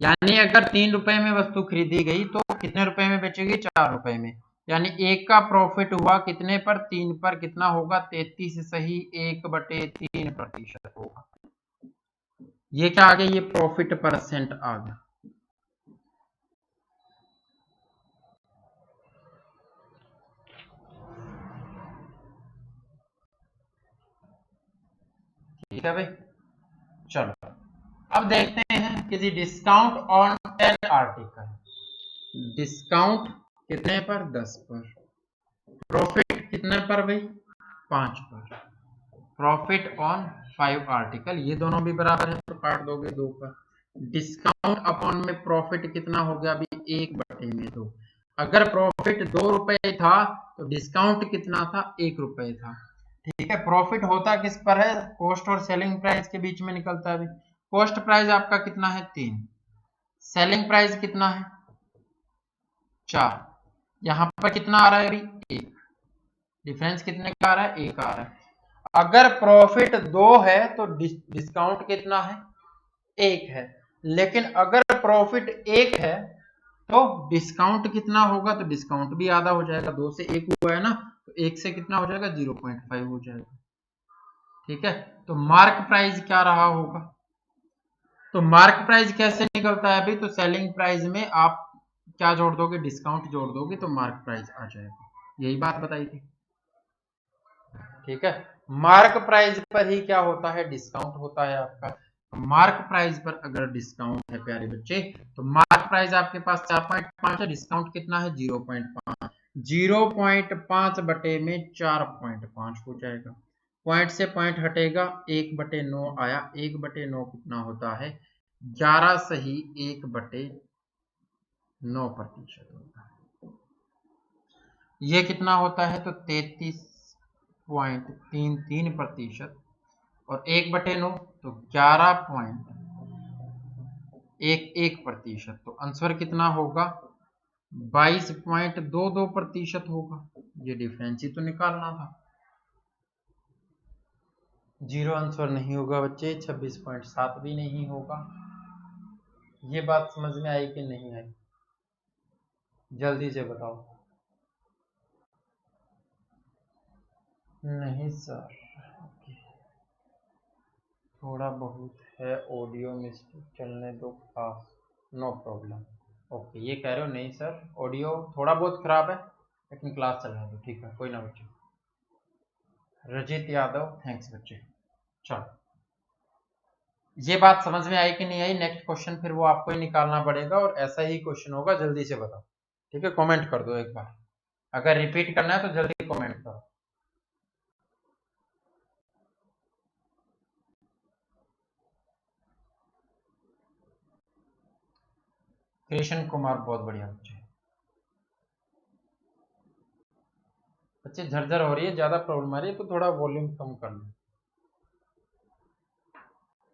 Speaker 1: यानी अगर 3 रुपए में वस्तु खरीदी गई तो कितने रुपए में बेचेगी? 4 रुपए में। यानी एक का प्रॉफिट हुआ कितने पर? 3 पर। कितना होगा? 33 सही 1/3% होगा। ये क्या आ गया? ये प्रॉफिट परसेंट आ गया। ठीक है भाई, चलो अब देखते हैं किसी डिस्काउंट ऑन 10 आर्टिकल। डिस्काउंट कितने पर? 10 पर। प्रॉफिट कितने पर भाई? 5 पर। प्रॉफिट ऑन 5 आर्टिकल, ये दोनों भी बराबर है तो काट दोगे 2 पर। डिस्काउंट अपॉन में प्रॉफिट कितना हो गया अभी? 1/2। अगर प्रॉफिट 2 रुपए था तो डिस्काउंट कितना था? 1 रुपए था। ठीक है, प्रॉफिट होता किस पर है? कॉस्ट और सेलिंग प्राइस के बीच में निकलता है। कॉस्ट प्राइस आपका कितना है? 3। सेलिंग प्राइस कितना है? 4। यहां पर कितना आ रहा है अभी? 1। डिफरेंस कितने का आ रहा है? 1 आ रहा है। अगर प्रॉफिट 2 है तो डिस्काउंट कितना है? 1 है। लेकिन अगर प्रॉफिट 1 है तो डिस्काउंट कितना होगा? तो डिस्काउंट भी आधा हो जाएगा। 2 से 1 हुआ है ना, तो 1 से कितना हो जाएगा? 0.5 हो जाएगा। ठीक है, तो मार्क प्राइस क्या रहा होगा? तो मार्क प्राइस कैसे निकलता है अभी? तो सेलिंग प्राइस में आप क्या जोड़ दोगे? डिस्काउंट जोड़ दोगे तो मार्क प्राइस आ जाएगा। यही बात बताई थी। ठीक है, मार्क प्राइस पर ही क्या होता है? डिस्काउंट होता है आपका। मार्क प्राइस पर अगर डिस्काउंट है प्यारे बच्चे, तो मार्क प्राइस आपके पास 4.5 है, डिस्काउंट कितना है? 0.5। 0.5 बटे में 4.5 हो जाएगा। पॉइंट से पॉइंट हटेगा, 1/9 आया। 1/9 कितना होता है? 11 सही 1/9% होता है। ये कितना होता है? तो 33.33%। और 1/9 तो 11.11%। तो आंसर कितना होगा? 22.22% होगा। ये डिफरेंस ही तो निकालना था। 0 आंसर नहीं होगा बच्चे, 26.7 भी नहीं होगा। ये बात समझ में आई कि नहीं आई? जल्दी से बताओ। नहीं सर, थोड़ा बहुत है ऑडियो मिस्टेक, चलने दो क्लास, नो प्रॉब्लम। ओके, ये कह रहे हो नहीं सर ऑडियो थोड़ा बहुत खराब है लेकिन क्लास चलने दो। ठीक है, कोई ना बच्चे। रजित यादव, थैंक्स बच्चे। चलो, ये बात समझ में आई कि नहीं आई? नेक्स्ट क्वेश्चन फिर वो आपको ही निकालना पड़ेगा और ऐसा ही क्वेश्चन होगा। जल्दी से बताओ। ठीक है, कमेंट कर दो एक बार। अगर रिपीट करना है तो जल्दी कमेंट करो। कृष्ण कुमार, बहुत बढ़िया बच्चे। बच्चे झरझर हो रही है, ज्यादा प्रॉब्लम आ रही है तो थोड़ा वॉल्यूम कम कर लो।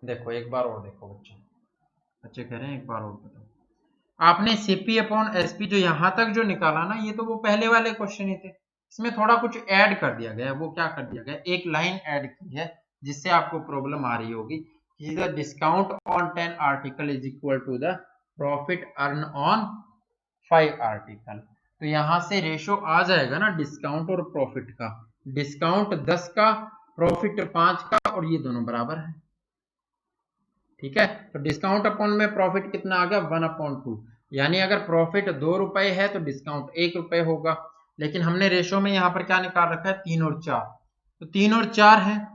Speaker 1: देखो एक बार और देखो बच्चे। बच्चे कह रहे हैं एक बार और बताओ। आपने सीपी अपॉन एसपी जो यहां तक जो निकाला ना, ये तो वो पहले वाले क्वेश्चन ही थे। इसमें थोड़ा कुछ ऐड कर दिया गया है। वो क्या कर दिया गया? एक लाइन ऐड की है जिससे आपको प्रॉब्लम आ रही होगी। The discount on 10 article is equal to the profit earn on 5 article. तो यहां से रेशो आ जाएगा ना डिस्काउंट और प्रॉफिट का। डिस्काउंट 10 का, प्रॉफिट 5 का, और ये दोनों बराबर है। ठीक है, तो डिस्काउंट अपॉन में प्रॉफिट कितना आ गया? 1/2। यानी अगर प्रॉफिट 2 रुपए है तो डिस्काउंट 1 रुपए होगा। लेकिन हमने रेशो में यहां पर क्या निकाल रखा है? 3 और 4। तो 3 और 4 है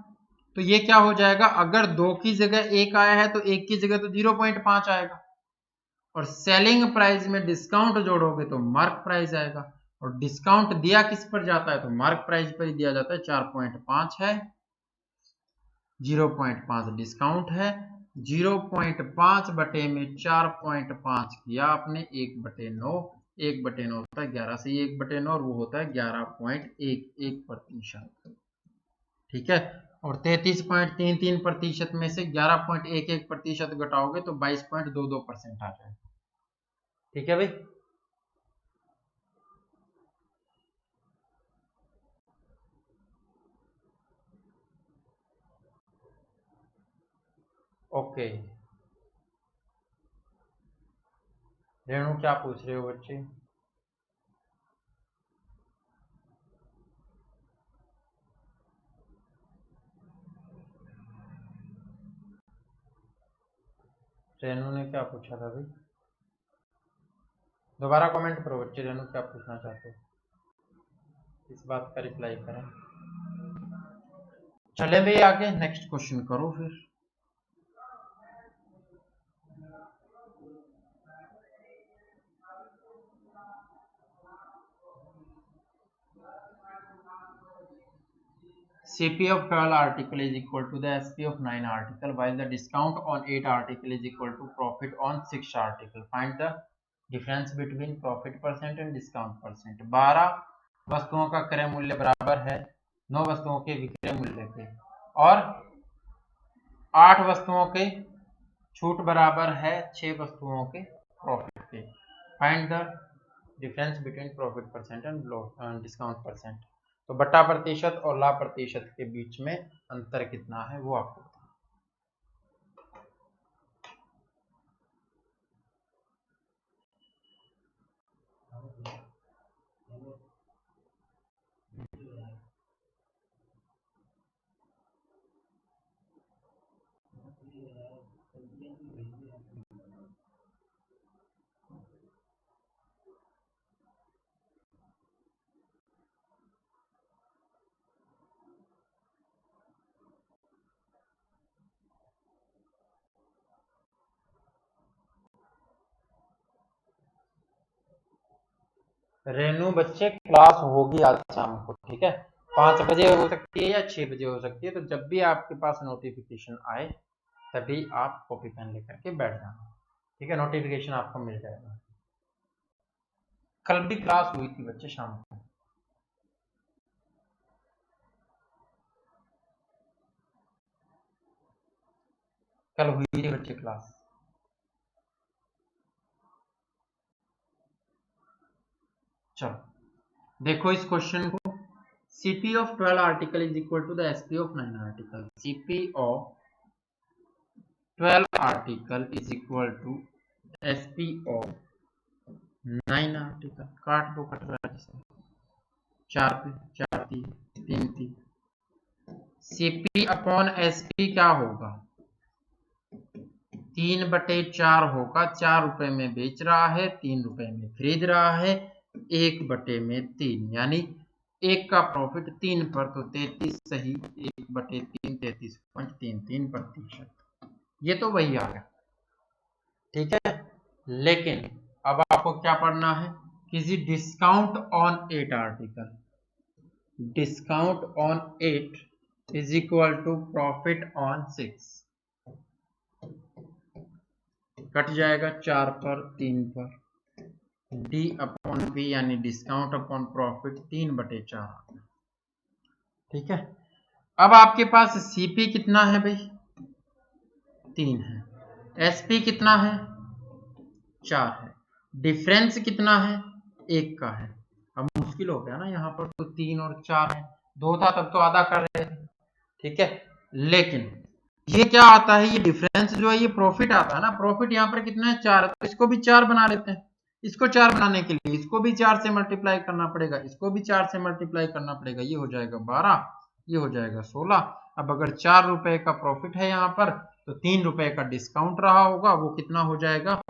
Speaker 1: तो ये क्या हो जाएगा? अगर 2 की जगह 1 आया है तो 1 की जगह तो 0.5 आएगा। और सेलिंग प्राइस में डिस्काउंट जोड़ोगे तो मार्क प्राइस आएगा। और डिस्काउंट दिया किस पर जाता है? तो मार्क प्राइस पर ही दिया जाता है। 4.5 है, 0.5 डिस्काउंट है। 0.5 बटे में 4.5 किया आपने, 1/9। 1/9 होता है 11 से 1/9 और वो होता है 11.11%। ठीक है, और 33.33% में से 11.11% घटाओगे तो 22.22% आ जाएगा। ठीक है भाई, ओके। रेणु क्या पूछ रहे हो बच्चे? रेणु ने क्या पूछा था भाई? दोबारा कमेंट करो बच्चे, रेणु क्या पूछना चाहते हो, इस बात का रिप्लाई करें। चले भाई आगे, नेक्स्ट क्वेश्चन करो फिर। CP of 12 article is equal to the SP of 9 article, while the discount on 8 article is equal to profit on 6 article. Find the difference between profit percent and discount percent. 12 वस्तुओं का क्रय मूल्य बराबर है 9 वस्तुओं के विक्रय मूल्य के, और 8 वस्तुओं के छूट बराबर है 6 वस्तुओं के प्रॉफिट के। Find the difference between profit percent and discount percent. तो बट्टा प्रतिशत और लाभ प्रतिशत के बीच में अंतर कितना है वो आपको बताना। रेनू बच्चे क्लास होगी आज शाम को, ठीक है, 5 बजे हो सकती है या 6 बजे हो सकती है, तो जब भी आपके पास नोटिफिकेशन आए तभी आप कॉपी पेन लेकर के बैठ जाना, ठीक है, नोटिफिकेशन आपको मिल जाएगा। कल भी क्लास हुई थी बच्चे शाम को, कल हुई थी बच्चे क्लास। चलो देखो इस क्वेश्चन को, CP of 12 article is equal to the SP of 9 article. CP of 12 article is equal to SP of 9 article. काट दो, कट रहा है जिसमें 4 पे 4 3 3। CP अपॉन SP क्या होगा? 3/4 होगा। 4 रुपए में बेच रहा है, 3 रुपए में खरीद रहा है, 1/3 यानी 1 का प्रॉफिट 3 पर, तो 33 सही, 1/3 33.33%। ये तो वही आ गया, ठीक है। लेकिन अब आपको क्या पढ़ना है, किसी discount on 8 article, discount on 8 is equal to profit on 6, cut जाएगा 4 पर 3 पर, D अपॉन P यानी डिस्काउंट अपॉन प्रॉफिट 3/4, ठीक है। अब आपके पास CP कितना है भाई? 3 है। SP कितना है? 4 है। डिफरेंस कितना है? 1 का है। अब मुश्किल हो गया ना, यहाँ पर तो 3 और 4 है, 2 था तब तो आधा कर रहे थे, ठीक है। लेकिन ये क्या आता है, ये डिफरेंस जो है ये प्रॉफिट आता है ना, प्रॉफिट यहाँ पर कितना है? 4, तो इसको भी 4 बना लेते हैं। इसको 4 बनाने के लिए इसको भी 4 से मल्टीप्लाई करना पड़ेगा, इसको भी 4 से मल्टीप्लाई करना पड़ेगा, ये हो जाएगा 12, ये हो जाएगा 16। अब अगर 4 रुपए का प्रॉफिट है यहाँ पर, तो 3 रुपए का डिस्काउंट रहा होगा, वो कितना हो जाएगा,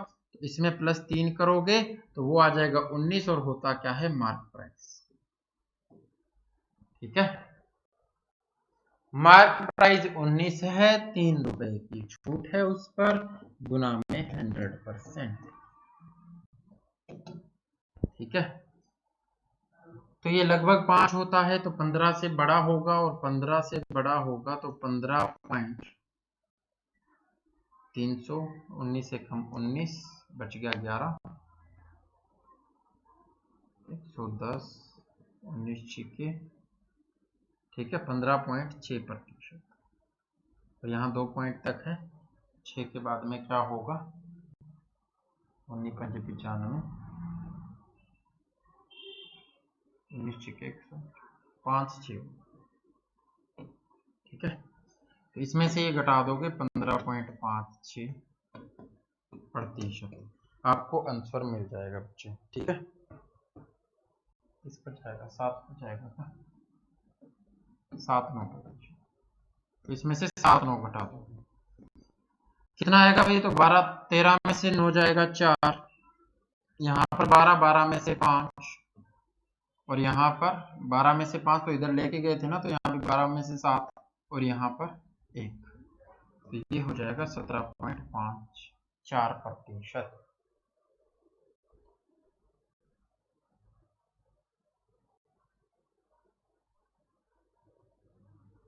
Speaker 1: इसमें +3 करोगे तो वो आ जाएगा 19, और होता क्या है? मार्क प्राइस, ठीक है। मार्क प्राइस 19 है, 3 रुपए की छूट है उस पर, गुना में 100%, ठीक है। तो ये लगभग 5 होता है, तो 15 से बड़ा होगा, और 15 से बड़ा होगा तो 15.319 से कम 19, बच गया 11, 110 19 छिके, ठीक है, 15.6%। तो यहाँ 2 पॉइंट तक है, 6 के बाद में क्या होगा, 19.95, 19 छिके 105 6, ठीक है। तो इसमें से ये घटा दोगे 15.56%, आपको आंसर मिल जाएगा बच्चे, ठीक है। इस पर जाएगा 7 पर जाएगा क्या, 7 9 पर, तो इसमें से 7 9 घटा दो, कितना आएगा भाई, तो 12 13 में से 9 जाएगा 4, यहाँ पर 12 12 में से 5, और यहाँ पर 12 में से 5 तो इधर लेके गए थे ना, तो यहाँ पे 12 में से 7 और यहाँ पर 1, तो ये हो जाएगा 17.54%।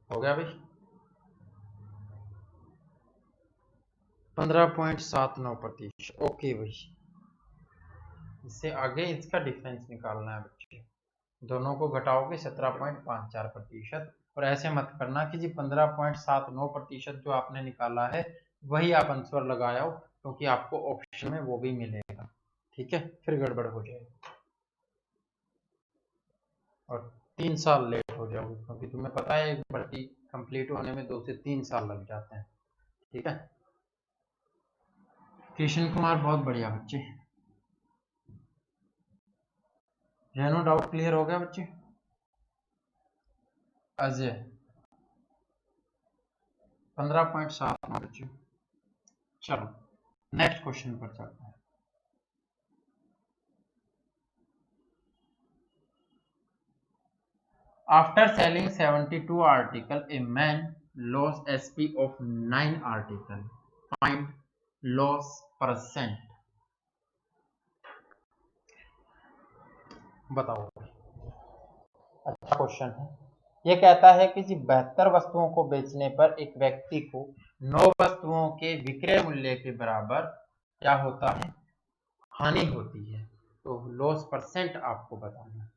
Speaker 1: हो गया भाई, 15.79%। ओके भाई, इससे आगे इसका डिफरेंस निकालना है बच्चे, दोनों को घटाओगे 17.54%, और ऐसे मत करना कि जी 15.79% जो आपने निकाला है वही आप आंसर लगाओ, क्योंकि आपको ऑप्शन में वो भी मिलेगा, ठीक है, फिर गड़बड़ हो जाएगी और 3 साल लेट हो जाओगे, क्योंकि तुम्हें पता है एक भर्ती कंप्लीट होने में 2 से 3 साल लग जाते हैं, ठीक है। कृष्ण कुमार बहुत बढ़िया बच्चे, रेनो डाउट क्लियर हो गया बच्चे। अजय 15.7 बच्चे। चलो नेक्स्ट क्वेश्चन पर चलते हैं। After selling 72 article, a man lost SP of 9 article. Find loss percent. बताओ, अच्छा क्वेश्चन है। ये कहता है कि 72 वस्तुओं को बेचने पर एक व्यक्ति को 9 वस्तुओं के विक्रय मूल्य के बराबर क्या होता है, हानि होती है। तो लॉस परसेंट आपको बताना है।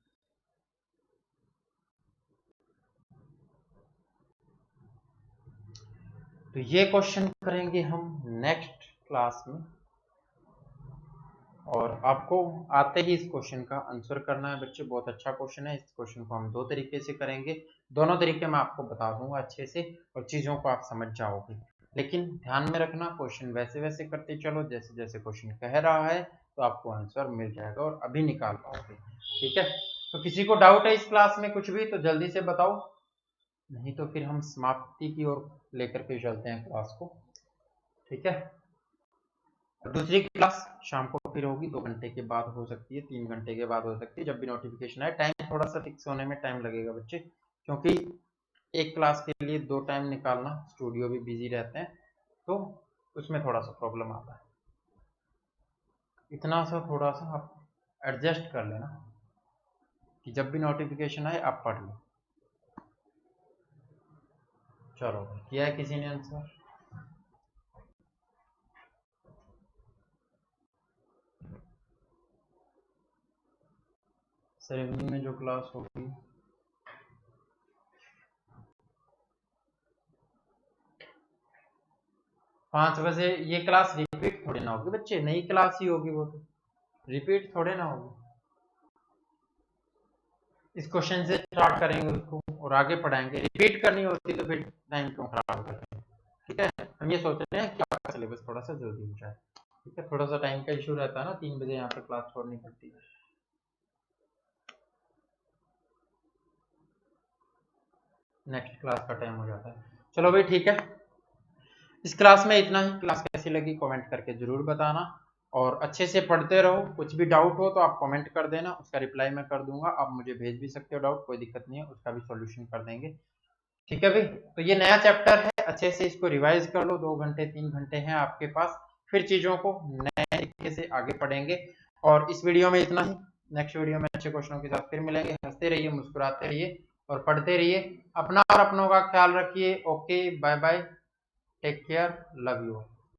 Speaker 1: तो ये क्वेश्चन करेंगे हम नेक्स्ट क्लास में, और आपको आते ही इस क्वेश्चन का आंसर करना है बच्चे। बहुत अच्छा क्वेश्चन है, इस क्वेश्चन को हम 2 तरीके से करेंगे, दोनों तरीके मैं आपको बता दूंगा अच्छे से, और चीज़ों को आप समझ जाओगे। लेकिन ध्यान में रखना, क्वेश्चन वैसे वैसे करते चलो जैसे जैसे क्वेश्चन कह रहा है, तो आपको आंसर मिल जाएगा और अभी निकाल पाओगे, ठीक है। तो किसी को डाउट है इस क्लास में कुछ भी, तो जल्दी से बताओ, नहीं तो फिर हम समाप्ति की ओर लेकर के चलते हैं क्लास को, ठीक है। दूसरी क्लास शाम को फिर होगी, 2 घंटे के बाद हो सकती है, 3 घंटे के बाद हो सकती है, जब भी नोटिफिकेशन आए। टाइम थोड़ा सा फिक्स होने में टाइम लगेगा बच्चे, क्योंकि एक क्लास के लिए 2 टाइम निकालना, स्टूडियो भी बिजी रहते हैं, तो उसमें थोड़ा सा प्रॉब्लम आता है। इतना सा थोड़ा सा आप एडजस्ट कर लेना कि जब भी नोटिफिकेशन आए आप पढ़ लो। चलो किया है किसी ने आंसर? सेरेमनी में जो क्लास होगी 5 बजे, ये क्लास रिपीट थोड़ी ना होगी बच्चे, नई क्लास ही होगी, वो तो रिपीट थोड़े ना होगी। इस क्वेश्चन से स्टार्ट करेंगे उसको और आगे पढ़ाएंगे, रिपीट करनी होती तो फिर टाइम क्यों खराब करते हैं, ठीक है। हम ये सोच रहे हैं कि आपका सिलेबस थोड़ा सा जल्दी हो जाए, ठीक है। थोड़ा सा टाइम का इशू रहता है ना, 3 बजे यहाँ पे क्लास छोड़नी पड़ती है। नेक्स्ट क्लास का टाइम हो जाता है। चलो भाई ठीक है, इस क्लास में इतना ही। क्लास कैसी लगी कमेंट करके जरूर बताना, और अच्छे से पढ़ते रहो। कुछ भी डाउट हो तो आप कमेंट कर देना, उसका रिप्लाई मैं कर दूंगा। आप मुझे भेज भी सकते हो डाउट, कोई दिक्कत नहीं है, उसका भी सॉल्यूशन कर देंगे, ठीक है भाई। तो ये नया चैप्टर है, अच्छे से इसको रिवाइज कर लो, 2 घंटे 3 घंटे हैं आपके पास, फिर चीजों को नए तरीके से आगे पढ़ेंगे। और इस वीडियो में इतना ही, नेक्स्ट वीडियो में अच्छे क्वेश्चनों के साथ फिर मिलेंगे। हंसते रहिए, मुस्कुराते रहिए और पढ़ते रहिए। अपना और अपनों का ख्याल रखिए। Okay, bye bye, take care, love you.